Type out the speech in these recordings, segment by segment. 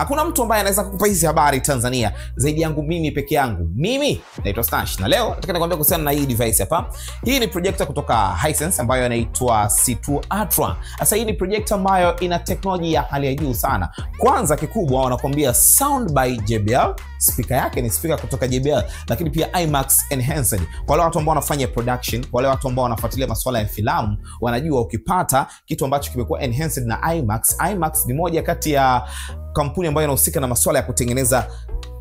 Hakuna mtu ambaye anaweza kukupa hizi habari Tanzania zaidi yangu mimi peke yangu. Mimi naitwa Stash na leo nataka nikwambie kuhusiana na hii device hapa. Hii ni projector kutoka Hisense ambayo inaitwa C2 Ultra. Sasa hii ni projector ambayo ina teknolojia ya hali ya juu sana. Kwanza kikubwa wanakuambia sound by JBL. Speaker yake ni speaker kutoka JBL, lakini pia IMAX enhanced. Kwa wale watu ambao wanafanya production, kwa wale watu ambao wanafuatilia masuala ya filamu, wanajua ukipata kitu ambacho kimekuwa enhanced na IMAX. IMAX ni moja kati ya kampuni ambayo inahusika na masuala ya kutengeneza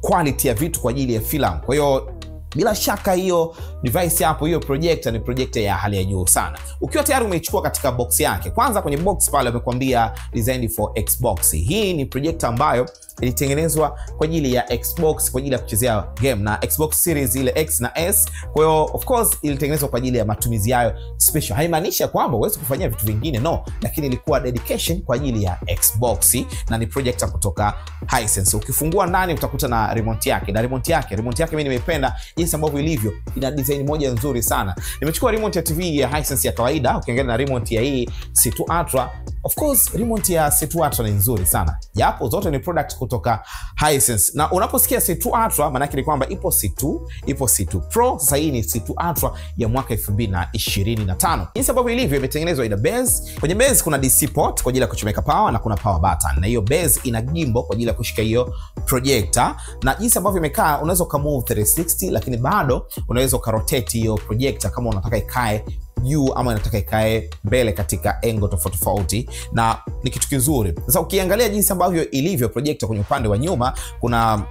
quality ya vitu kwa ajili ya filamu. Kwa hiyo bila shaka hiyo device hapo, hiyo projector ni projector ya hali ya juu sana. Ukiwa tayari umeichukua katika box yake, kwanza kwenye box pale wamekwambia designed for Xbox. Hii ni projector ambayo ilitengenezwa kwa ajili ya Xbox, kwa ajili ya kuchezea game na Xbox Series ile X na S. Kwa hiyo of course ilitengenezwa kwa ajili ya matumizi hayo special. Haimaanisha kwamba uweze kufanyia vitu vingine, no, lakini ilikuwa dedication kwa ajili ya Xbox na ni projector kutoka Hisense. Ukifungua ndani utakuta na remote yake. Na remote yake mimi nimeipenda jinsi ambavyo ilivyo. Ina design moja nzuri sana. Nimechukua remote ya TV ya Hisense ya kawaida, ukiangalia na remote ya hii C2 Ultra. Of course remote ya C2 Ultra ni nzuri sana, japo zote ni product kutoka Hisense. Na unaposikia C2 Ultra maana yake ni kwamba ipo C2, ipo C2 Pro. Sasa hii ni C2 Ultra ya mwaka 2025. Jinsi ambavyo ilivyo imetengenezwa, ina base. Kwenye base kuna DC port kwa ajili ya kuchomeka power na kuna power button. Na hiyo base ina gimbal kwa ajili ya kushika hiyo projector. Na jinsi ambavyo imekaa, unaweza ka move 360, lakini bado unaweza ka rotate hiyo projector kama unataka ikae juu ama unataka ikae mbele katika angle tofauti tofauti, na ni kitu kizuri. Sasa ukiangalia jinsi ambavyo ilivyo projector, kwenye upande wa nyuma kuna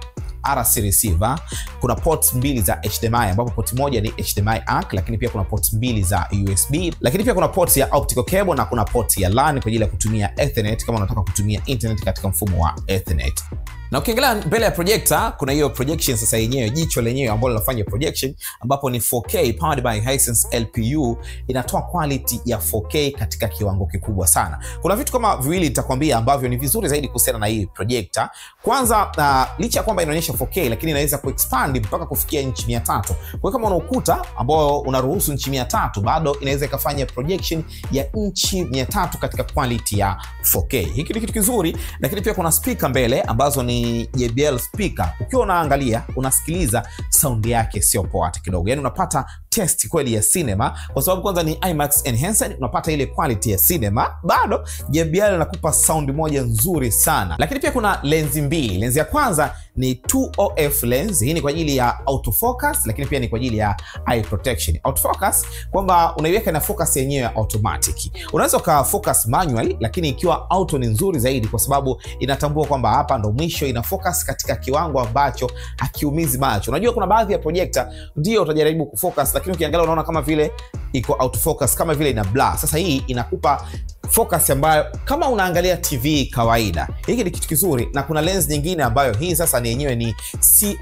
RC receiver, kuna ports mbili za HDMI ambapo port moja ni HDMI ARC, lakini pia kuna ports mbili za USB, lakini pia kuna port ya optical cable na kuna port ya LAN kwa ajili ya kutumia Ethernet kama unataka kutumia internet katika mfumo wa Ethernet. Na ukiangalia mbele ya projector kuna hiyo projection sasa yenyewe, jicho lenyewe ambalo linafanya projection, ambapo ni 4K powered by Hisense LPU. Inatoa quality ya 4K katika kiwango kikubwa sana. Kuna vitu kama viwili nitakwambia ambavyo ni vizuri zaidi kuhusiana na hii projector. Kwanza, licha ya kwamba inaonyesha 4K, lakini inaweza kuexpand mpaka kufikia inchi 300. Kwa hiyo kama una ukuta ambao unaruhusu inchi 300, bado inaweza ikafanya projection ya inchi 300 katika quality ya 4K. Hiki ni kitu kizuri, lakini pia kuna speaker mbele ambazo ni JBL speaker. Ukiwa unaangalia, unasikiliza sound yake sio poa hata kidogo. Yaani unapata test kweli ya cinema kwa sababu kwanza ni IMAX enhanced, unapata ile quality ya cinema. Bado JBL inakupa sound moja nzuri sana. Lakini pia kuna lenzi mbili. Lenzi ya kwanza ni 2OF lens. Hii ni kwa ajili ya autofocus, lakini pia ni kwa ajili ya eye protection. Autofocus kwamba unaiweka na focus yenyewe automatic. Unaweza ka focus manually, lakini ikiwa auto ni nzuri zaidi kwa sababu inatambua kwamba hapa ndo mwisho, ina focus katika kiwango ambacho hakiumizi macho. Unajua kuna baadhi ya projector ndio utajaribu kufocus, lakini ukiangalia unaona kama vile iko autofocus, kama vile ina blur. Sasa hii inakupa focus ambayo kama unaangalia TV kawaida. Hiki ni kitu kizuri. Na kuna lens nyingine ambayo hii sasa ni yenyewe ni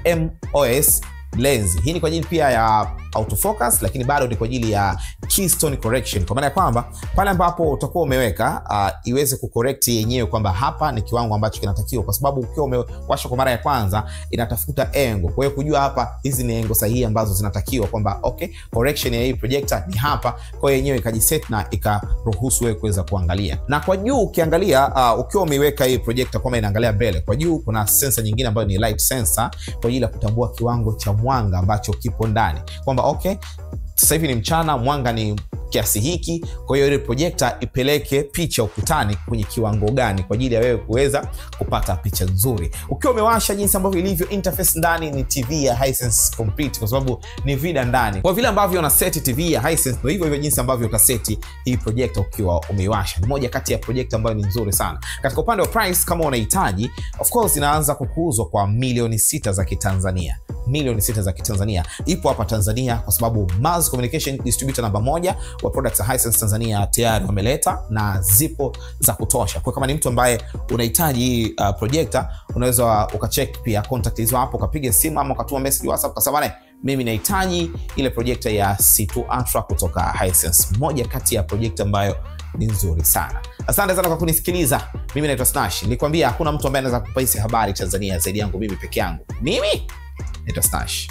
CMOS lens. Hii ni kwa ajili pia ya autofocus, lakini bado ni kwa ajili ya keystone correction, kwa maana ya kwamba pale ambapo utakuwa umeweka iweze kucorrect yenyewe kwamba hapa ni kiwango ambacho kinatakiwa, kwa sababu ukiwa umewasha kwa mara ya kwanza inatafuta angle. Kwa hiyo kujua hapa hizi ni angle sahihi ambazo zinatakiwa, kwamba okay, correction ya hii projector ni hapa. Kwa hiyo yenyewe ikajiset na ikaruhusu wewe kuweza kuangalia. Na kwa juu ukiangalia, ukiwa umeiweka hii projector kama inaangalia mbele, kwa juu kuna sensor nyingine ambayo ni light sensor kwa ajili ya kutambua kiwango cha mwanga ambacho kipo ndani, kwamba okay, sasa hivi ni mchana, mwanga ni kiasi hiki. Kwa hiyo ile projector ipeleke picha ukutani kwenye kiwango gani kwa ajili ya wewe kuweza kupata picha nzuri. Ukiwa umewasha, jinsi ambavyo ilivyo interface ndani ni TV ya Hisense complete, kwa sababu ni vida ndani. Kwa vile ambavyo una set TV ya Hisense, ndio hivyo jinsi ambavyo utaseti hii projector ukiwa umeiwasha. Ni moja kati ya projector ambayo ni nzuri sana. Katika upande wa price, kama unahitaji, of course inaanza kukuuzwa kwa milioni 6 za Kitanzania. Milioni 6 za Kitanzania. Ipo hapa Tanzania kwa sababu Maz Communication distributor namba 1 wa products za Hisense Tanzania tayari wameleta na zipo za kutosha. Kwa kama ni mtu ambaye unahitaji projector, unaweza ukacheck pia contact hizo hapo, ukapiga simu ama ukatuma message WhatsApp ukasema mimi nahitaji ile projector ya C2 Ultra kutoka Hisense. Moja kati ya projector ambayo ni nzuri sana. Asante sana kwa kunisikiliza. Mimi naitwa Stash. Nilikwambia hakuna mtu ambaye anaweza kukupa hizi habari Tanzania zaidi yangu mimi peke yangu. Mimi naitwa Stash.